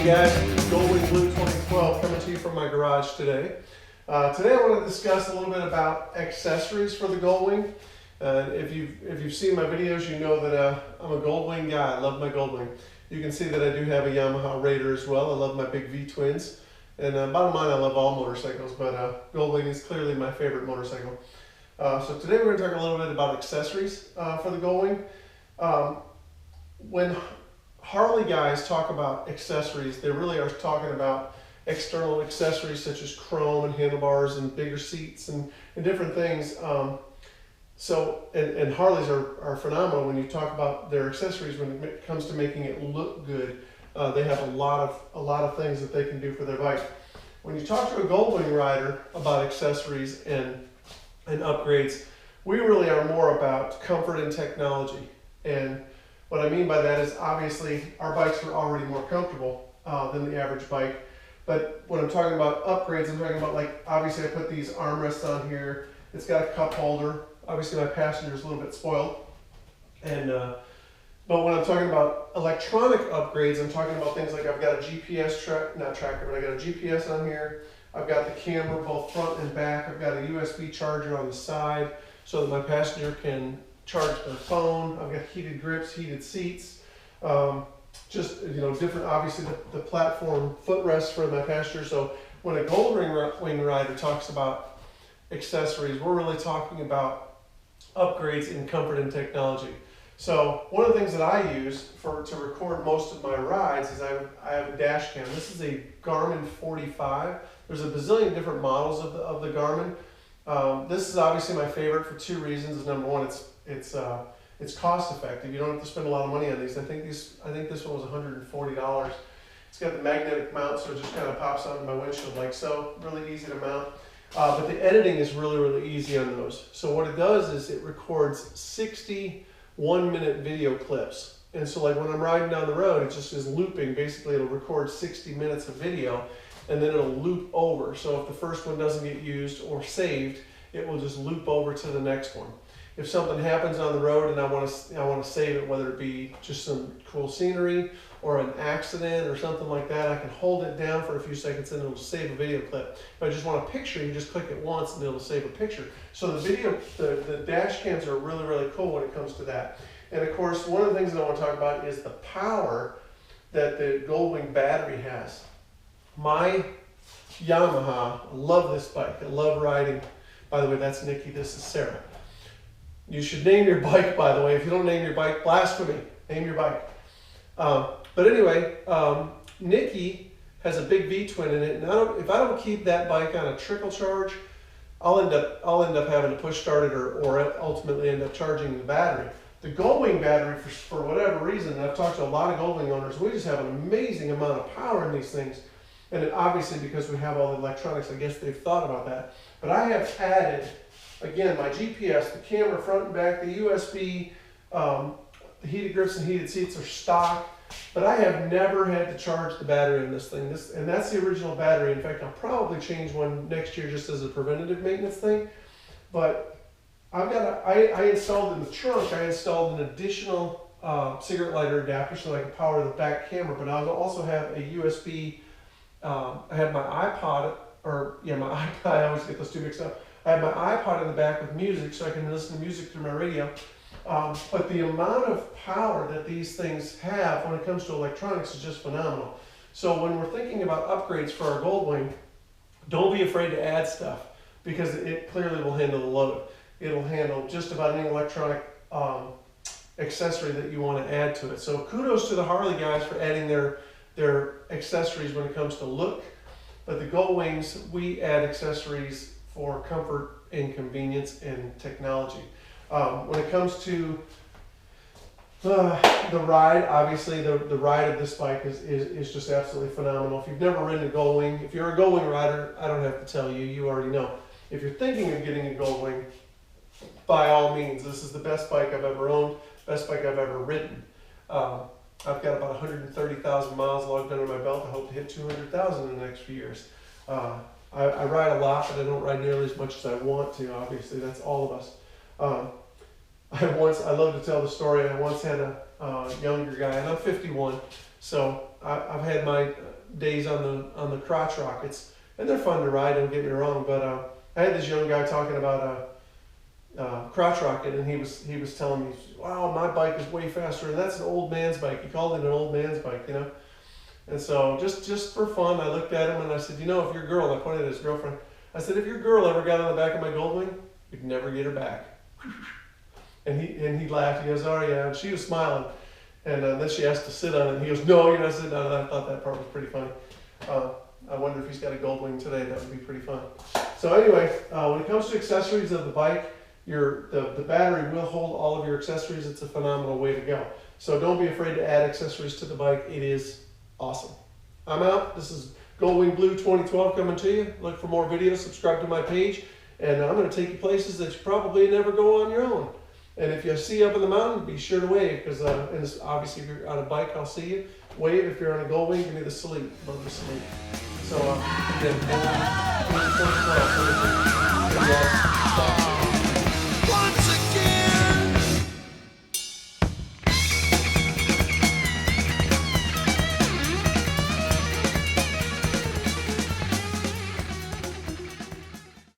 Hey guys, Goldwing Blue 2012 coming to you from my garage today. Today I want to discuss a little bit about accessories for the Goldwing. If you've seen my videos, you know that I'm a Goldwing guy. I love my Goldwing. You can see that I do have a Yamaha Raider as well. I love my big V-twins. And bottom line, I love all motorcycles, but Goldwing is clearly my favorite motorcycle. So today we're going to talk a little bit about accessories for the Goldwing. When Harley guys talk about accessories, they really are talking about external accessories such as chrome and handlebars and bigger seats and different things. And Harleys are phenomenal when you talk about their accessories when it comes to making it look good. They have a lot of things that they can do for their bike. When you talk to a Goldwing rider about accessories and upgrades, we really are more about comfort and technology. And what I mean by that is obviously our bikes are already more comfortable than the average bike. But when I'm talking about upgrades, I'm talking about, like, obviously I put these armrests on here. It's got a cup holder. Obviously my passenger is a little bit spoiled. But when I'm talking about electronic upgrades, I'm talking about things like I've got a GPS tracker, but I got a GPS on here. I've got the camera both front and back. I've got a USB charger on the side so that my passenger can charge their phone. I've got heated grips, heated seats, different, obviously the platform footrest for my passenger. So when a Goldwing rider talks about accessories, we're really talking about upgrades in comfort and technology. So one of the things that I use to record most of my rides is I have a dash cam. This is a Garmin 45. There's a bazillion different models of the Garmin. This is obviously my favorite for two reasons. Number one, it's cost effective. You don't have to spend a lot of money on these. I think this one was $140. It's got the magnetic mount, so it just kind of pops onto my windshield like so. Really easy to mount. But the editing is really easy on those. So what it does is it records 60 one-minute video clips. And so, like, when I'm riding down the road, it just is looping. Basically, it'll record 60 minutes of video, and then it'll loop over. So if the first one doesn't get used or saved, it will just loop over to the next one. If something happens on the road and I want to save it, whether it be just some cool scenery or an accident or something like that, I can hold it down for a few seconds and it'll save a video clip. If I just want a picture, you just click it once and it'll save a picture. So the dash cams are really cool when it comes to that. And of course, one of the things that I want to talk about is the power that the Goldwing battery has. My Yamaha, I love this bike. I love riding. By the way, that's Nikki, this is Sarah. You should name your bike, by the way. If you don't name your bike, blasphemy. Name your bike. But anyway, Nikki has a big V-twin in it, and if I don't keep that bike on a trickle charge, I'll end up having to push start it or ultimately end up charging the battery. The Goldwing battery, for whatever reason, and I've talked to a lot of Goldwing owners, we just have an amazing amount of power in these things. And obviously because we have all the electronics, I guess they've thought about that. But I have added, again, my GPS, the camera front and back, the USB, the heated grips and heated seats are stock, but I have never had to charge the battery in this thing. And that's the original battery. In fact, I'll probably change one next year just as a preventative maintenance thing. But I installed in the trunk, I installed an additional cigarette lighter adapter so I can power the back camera, but I also have a USB, I have my iPod, I always get those two mixed up. I have my iPod in the back with music so I can listen to music through my radio. But the amount of power that these things have when it comes to electronics is just phenomenal. So when we're thinking about upgrades for our Goldwing, don't be afraid to add stuff because it clearly will handle the load. It'll handle just about any electronic accessory that you want to add to it. So kudos to the Harley guys for adding their accessories when it comes to look. But the Goldwings, we add accessories for comfort and convenience and technology. When it comes to the ride, obviously the ride of this bike is just absolutely phenomenal. If you've never ridden a Goldwing, if you're a Goldwing rider, I don't have to tell you, you already know. If you're thinking of getting a Goldwing, by all means, this is the best bike I've ever owned, best bike I've ever ridden. I've got about 130,000 miles logged under my belt. I hope to hit 200,000 in the next few years. I ride a lot, but I don't ride nearly as much as I want to, obviously. That's all of us. I love to tell the story. I once had a younger guy, and I'm 51, so I've had my days on the crotch rockets, and they're fun to ride. Don't get me wrong, but I had this young guy talking about a crotch rocket, and he was telling me, "Wow, my bike is way faster, and that's an old man's bike." He called it an old man's bike, you know. And so just for fun, I looked at him and I said, "You know, if your girl," I pointed at his girlfriend, I said, "If your girl ever got on the back of my Goldwing, you'd never get her back." And he laughed. He goes, "Oh yeah," and she was smiling. And then she asked to sit on it, and he goes, "No, you're not sitting on it." I thought that part was pretty funny. I wonder if he's got a Goldwing today. That would be pretty fun. So anyway, when it comes to accessories of the bike, the battery will hold all of your accessories. It's a phenomenal way to go. So don't be afraid to add accessories to the bike. It is awesome. I'm out. This is Goldwing Blue 2012 coming to you. Look for more videos. Subscribe to my page. And I'm going to take you places that you probably never go on your own. And if you see up in the mountain, be sure to wave, because obviously if you're on a bike, I'll see you. Wave. If you're on a Goldwing, give me the salute. Love the salute. So again, Goldwing 2012.